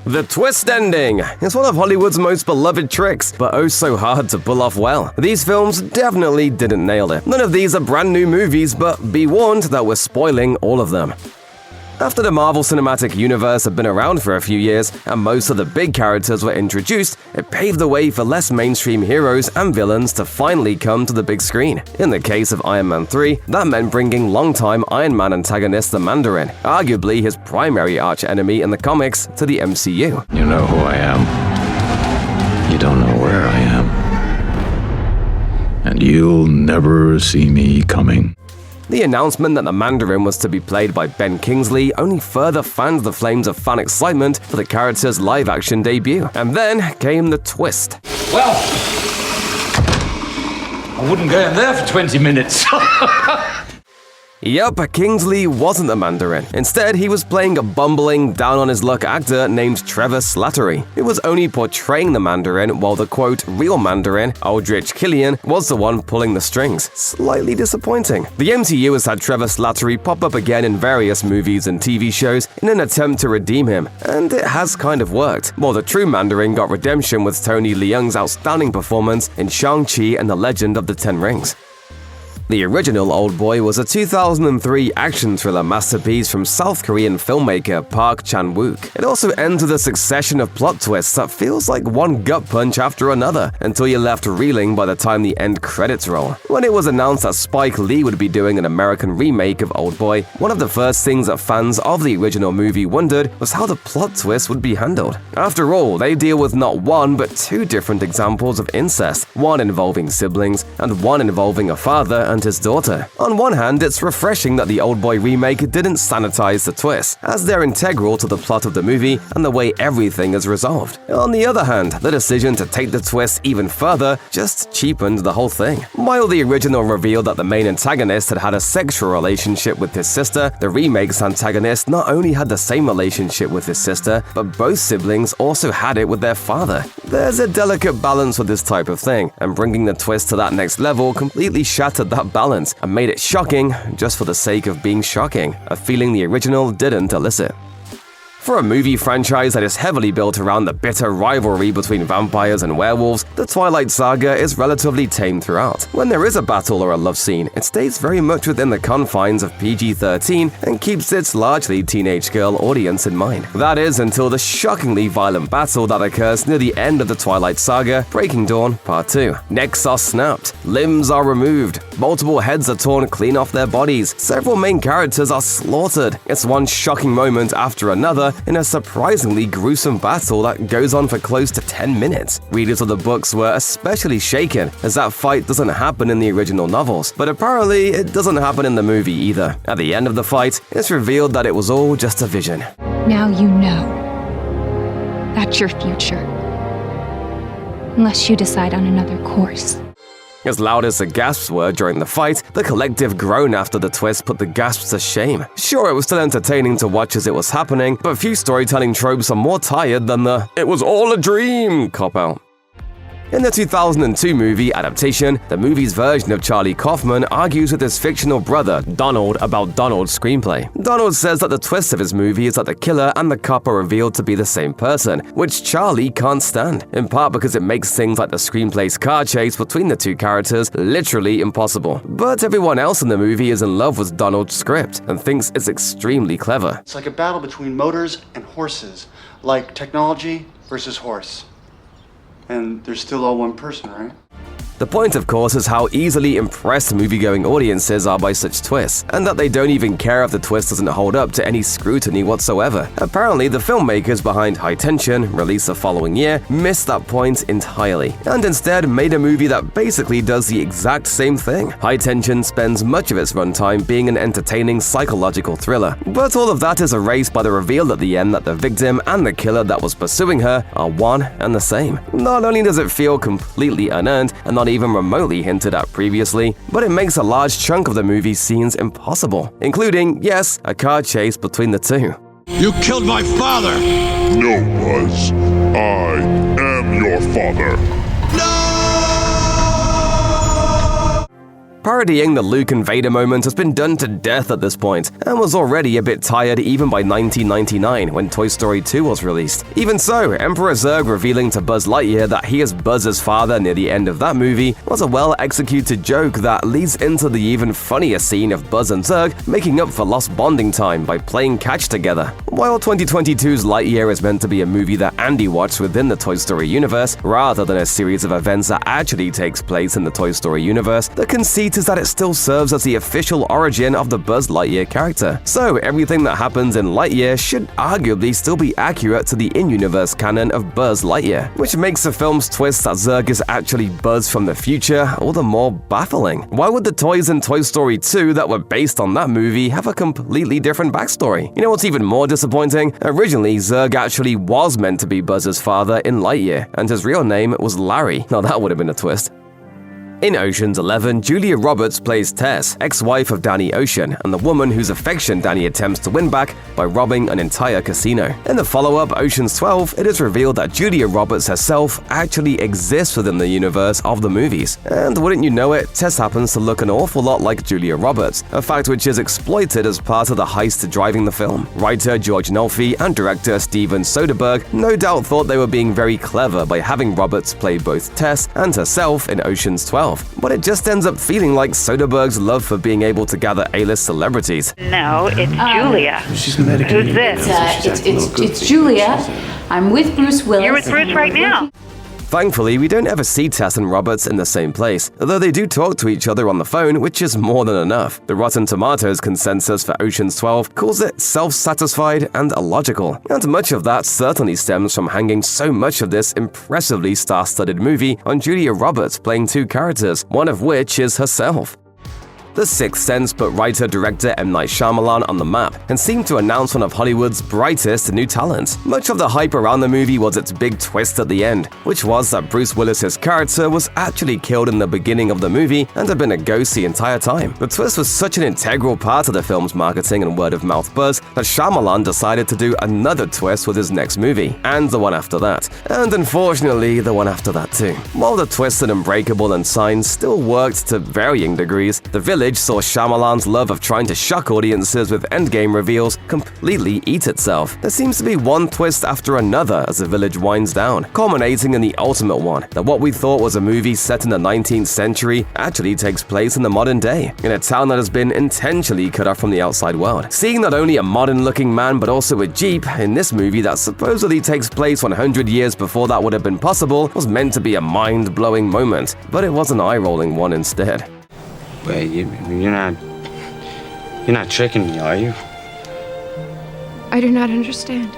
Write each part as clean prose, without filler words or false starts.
The twist ending is one of Hollywood's most beloved tricks, but oh so hard to pull off well. These films definitely didn't nail it. None of these are brand new movies, but be warned that we're spoiling all of them. After the Marvel Cinematic Universe had been around for a few years and most of the big characters were introduced, it paved the way for less mainstream heroes and villains to finally come to the big screen. In the case of Iron Man 3, that meant bringing longtime Iron Man antagonist the Mandarin, arguably his primary arch-enemy in the comics, to the MCU. You know who I am. You don't know where I am. And you'll never see me coming. The announcement that the Mandarin was to be played by Ben Kingsley only further fanned the flames of fan excitement for the character's live-action debut. And then came the twist. Well, I wouldn't go in there for 20 minutes. Yup, Kingsley wasn't the Mandarin. Instead, he was playing a bumbling, down-on-his-luck actor named Trevor Slattery, who was only portraying the Mandarin while the, quote, real Mandarin, Aldrich Killian, was the one pulling the strings. Slightly disappointing. The MCU has had Trevor Slattery pop up again in various movies and TV shows in an attempt to redeem him, and it has kind of worked, while the true Mandarin got redemption with Tony Leung's outstanding performance in Shang-Chi and the Legend of the Ten Rings. The original Oldboy was a 2003 action thriller masterpiece from South Korean filmmaker Park Chan-wook. It also ends with a succession of plot twists that feels like one gut punch after another, until you're left reeling by the time the end credits roll. When it was announced that Spike Lee would be doing an American remake of Oldboy, one of the first things that fans of the original movie wondered was how the plot twist would be handled. After all, they deal with not one but two different examples of incest, one involving siblings and one involving a father and his daughter. On one hand, it's refreshing that the Oldboy remake didn't sanitize the twists, as they're integral to the plot of the movie and the way everything is resolved. On the other hand, the decision to take the twist even further just cheapened the whole thing. While the original revealed that the main antagonist had had a sexual relationship with his sister, the remake's antagonist not only had the same relationship with his sister, but both siblings also had it with their father. There's a delicate balance with this type of thing, and bringing the twist to that next level completely shattered that balance and made it shocking just for the sake of being shocking, a feeling the original didn't elicit. For a movie franchise that is heavily built around the bitter rivalry between vampires and werewolves, the Twilight Saga is relatively tame throughout. When there is a battle or a love scene, it stays very much within the confines of PG-13 and keeps its largely teenage girl audience in mind. That is until the shockingly violent battle that occurs near the end of the Twilight Saga, Breaking Dawn Part 2. Necks are snapped, limbs are removed, multiple heads are torn clean off their bodies, several main characters are slaughtered. It's one shocking moment after another in a surprisingly gruesome battle that goes on for close to 10 minutes. Readers of the books were especially shaken, as that fight doesn't happen in the original novels, but apparently it doesn't happen in the movie either. At the end of the fight, it's revealed that it was all just a vision. Now you know. That's your future. Unless you decide on another course. As loud as the gasps were during the fight, the collective groan after the twist put the gasps to shame. Sure, it was still entertaining to watch as it was happening, but few storytelling tropes are more tired than the "it was all a dream" cop-out. In the 2002 movie adaptation, the movie's version of Charlie Kaufman argues with his fictional brother, Donald, about Donald's screenplay. Donald says that the twist of his movie is that the killer and the cop are revealed to be the same person, which Charlie can't stand, in part because it makes things like the screenplay's car chase between the two characters literally impossible. But everyone else in the movie is in love with Donald's script and thinks it's extremely clever. It's like a battle between motors and horses, like technology versus horse. And they're still all one person, right? The point, of course, is how easily impressed movie-going audiences are by such twists, and that they don't even care if the twist doesn't hold up to any scrutiny whatsoever. Apparently, the filmmakers behind High Tension, released the following year, missed that point entirely, and instead made a movie that basically does the exact same thing. High Tension spends much of its runtime being an entertaining psychological thriller, but all of that is erased by the reveal at the end that the victim and the killer that was pursuing her are one and the same. Not only does it feel completely unearned and not even remotely hinted at previously, but it makes a large chunk of the movie's scenes impossible, including, yes, a car chase between the two. You killed my father! No, Buzz. I am your father. Parodying the Luke and Vader moment has been done to death at this point, and was already a bit tired even by 1999 when Toy Story 2 was released. Even so, Emperor Zurg revealing to Buzz Lightyear that he is Buzz's father near the end of that movie was a well-executed joke that leads into the even funnier scene of Buzz and Zurg making up for lost bonding time by playing catch together. While 2022's Lightyear is meant to be a movie that Andy watched within the Toy Story universe, rather than a series of events that actually takes place in the Toy Story universe, the conceit is that it still serves as the official origin of the Buzz Lightyear character. So everything that happens in Lightyear should arguably still be accurate to the in-universe canon of Buzz Lightyear, which makes the film's twist that Zurg is actually Buzz from the future all the more baffling. Why would the toys in Toy Story 2 that were based on that movie have a completely different backstory? You know what's even more disappointing? Originally, Zurg actually was meant to be Buzz's father in Lightyear, and his real name was Larry. Now that would have been a twist. In Ocean's 11, Julia Roberts plays Tess, ex-wife of Danny Ocean, and the woman whose affection Danny attempts to win back by robbing an entire casino. In the follow-up, Ocean's 12, it is revealed that Julia Roberts herself actually exists within the universe of the movies. And wouldn't you know it, Tess happens to look an awful lot like Julia Roberts, a fact which is exploited as part of the heist driving the film. Writer George Nolfi and director Steven Soderbergh no doubt thought they were being very clever by having Roberts play both Tess and herself in Ocean's 12. But it just ends up feeling like Soderbergh's love for being able to gather A-list celebrities. No, it's Julia. She's medicated. Who's this? It's Julia. I'm with Bruce Willis. You're with Bruce right now. Thankfully, we don't ever see Tess and Roberts in the same place, although they do talk to each other on the phone, which is more than enough. The Rotten Tomatoes consensus for Ocean's 12 calls it self-satisfied and illogical, and much of that certainly stems from hanging so much of this impressively star-studded movie on Julia Roberts playing two characters, one of which is herself. The Sixth Sense put writer-director M. Night Shyamalan on the map and seemed to announce one of Hollywood's brightest new talents. Much of the hype around the movie was its big twist at the end, which was that Bruce Willis's character was actually killed in the beginning of the movie and had been a ghost the entire time. The twist was such an integral part of the film's marketing and word-of-mouth buzz that Shyamalan decided to do another twist with his next movie, and the one after that, and unfortunately the one after that too. While the twists in Unbreakable and Signs still worked to varying degrees, The Village saw Shyamalan's love of trying to shock audiences with endgame reveals completely eat itself. There seems to be one twist after another as The Village winds down, culminating in the ultimate one, that what we thought was a movie set in the 19th century actually takes place in the modern day, in a town that has been intentionally cut off from the outside world. Seeing not only a modern-looking man but also a Jeep in this movie that supposedly takes place 100 years before that would have been possible was meant to be a mind-blowing moment, but it was an eye-rolling one instead. Wait, you're not tricking me, are you? I do not understand.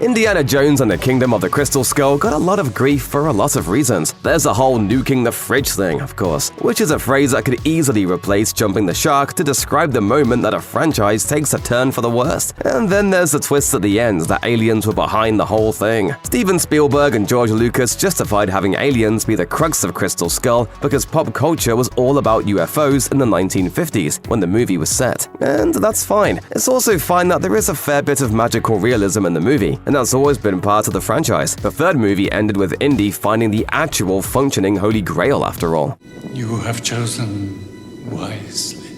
Indiana Jones and the Kingdom of the Crystal Skull got a lot of grief for a lot of reasons. There's the whole nuking the fridge thing, of course, which is a phrase that could easily replace jumping the shark to describe the moment that a franchise takes a turn for the worst. And then there's the twist at the end that aliens were behind the whole thing. Steven Spielberg and George Lucas justified having aliens be the crux of Crystal Skull because pop culture was all about UFOs in the 1950s when the movie was set. And that's fine. It's also fine that there is a fair bit of magical realism in the movie, and that's always been part of the franchise. The third movie ended with Indy finding the actual functioning Holy Grail after all. You have chosen wisely.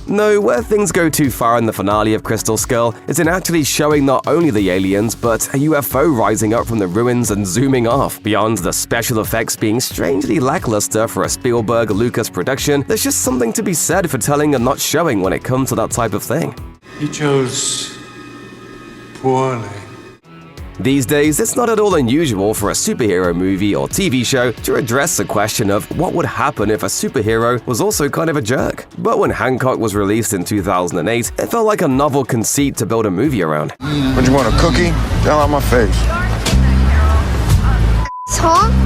No, where things go too far in the finale of Crystal Skull is in actually showing not only the aliens, but a UFO rising up from the ruins and zooming off. Beyond the special effects being strangely lackluster for a Spielberg-Lucas production, there's just something to be said for telling and not showing when it comes to that type of thing. He chose poorly. These days, it's not at all unusual for a superhero movie or TV show to address the question of what would happen if a superhero was also kind of a jerk. But when Hancock was released in 2008, it felt like a novel conceit to build a movie around. What, you want, a cookie? Down on my face. Huh?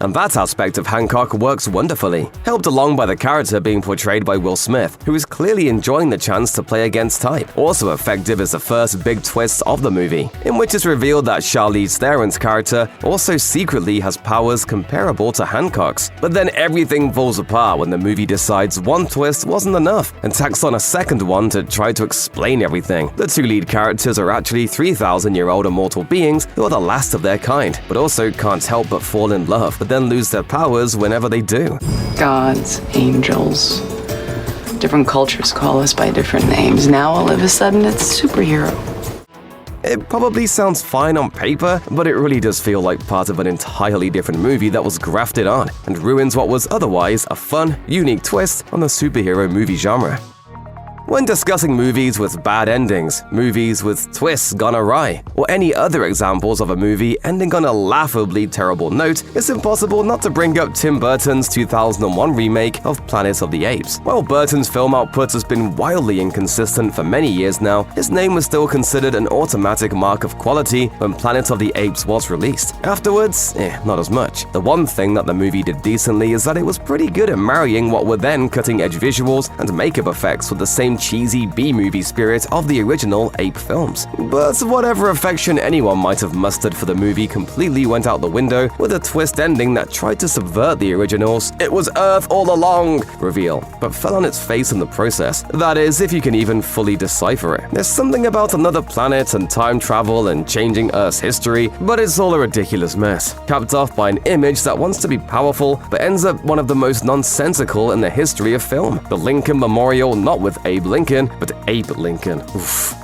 And that aspect of Hancock works wonderfully, helped along by the character being portrayed by Will Smith, who is clearly enjoying the chance to play against type. Also effective is the first big twist of the movie, in which it's revealed that Charlize Theron's character also secretly has powers comparable to Hancock's. But then everything falls apart when the movie decides one twist wasn't enough and tacks on a second one to try to explain everything. The two lead characters are actually 3,000-year-old immortal beings who are the last of their kind, but also can't help but fall in love with then lose their powers whenever they do. Gods, angels, different cultures call us by different names. Now all of a sudden it's superhero. It probably sounds fine on paper, but it really does feel like part of an entirely different movie that was grafted on and ruins what was otherwise a fun, unique twist on the superhero movie genre. When discussing movies with bad endings, movies with twists gone awry, or any other examples of a movie ending on a laughably terrible note, it's impossible not to bring up Tim Burton's 2001 remake of Planet of the Apes. While Burton's film output has been wildly inconsistent for many years now, his name was still considered an automatic mark of quality when Planet of the Apes was released. Afterwards, not as much. The one thing that the movie did decently is that it was pretty good at marrying what were then cutting-edge visuals and makeup effects with the same cheesy B-movie spirit of the original Ape films. But whatever affection anyone might have mustered for the movie completely went out the window with a twist ending that tried to subvert the original's "it was Earth all along" reveal, but fell on its face in the process. That is, if you can even fully decipher it. There's something about another planet and time travel and changing Earth's history, but it's all a ridiculous mess, capped off by an image that wants to be powerful but ends up one of the most nonsensical in the history of film. The Lincoln Memorial not with Abe Lincoln, but Ape Lincoln. Oof.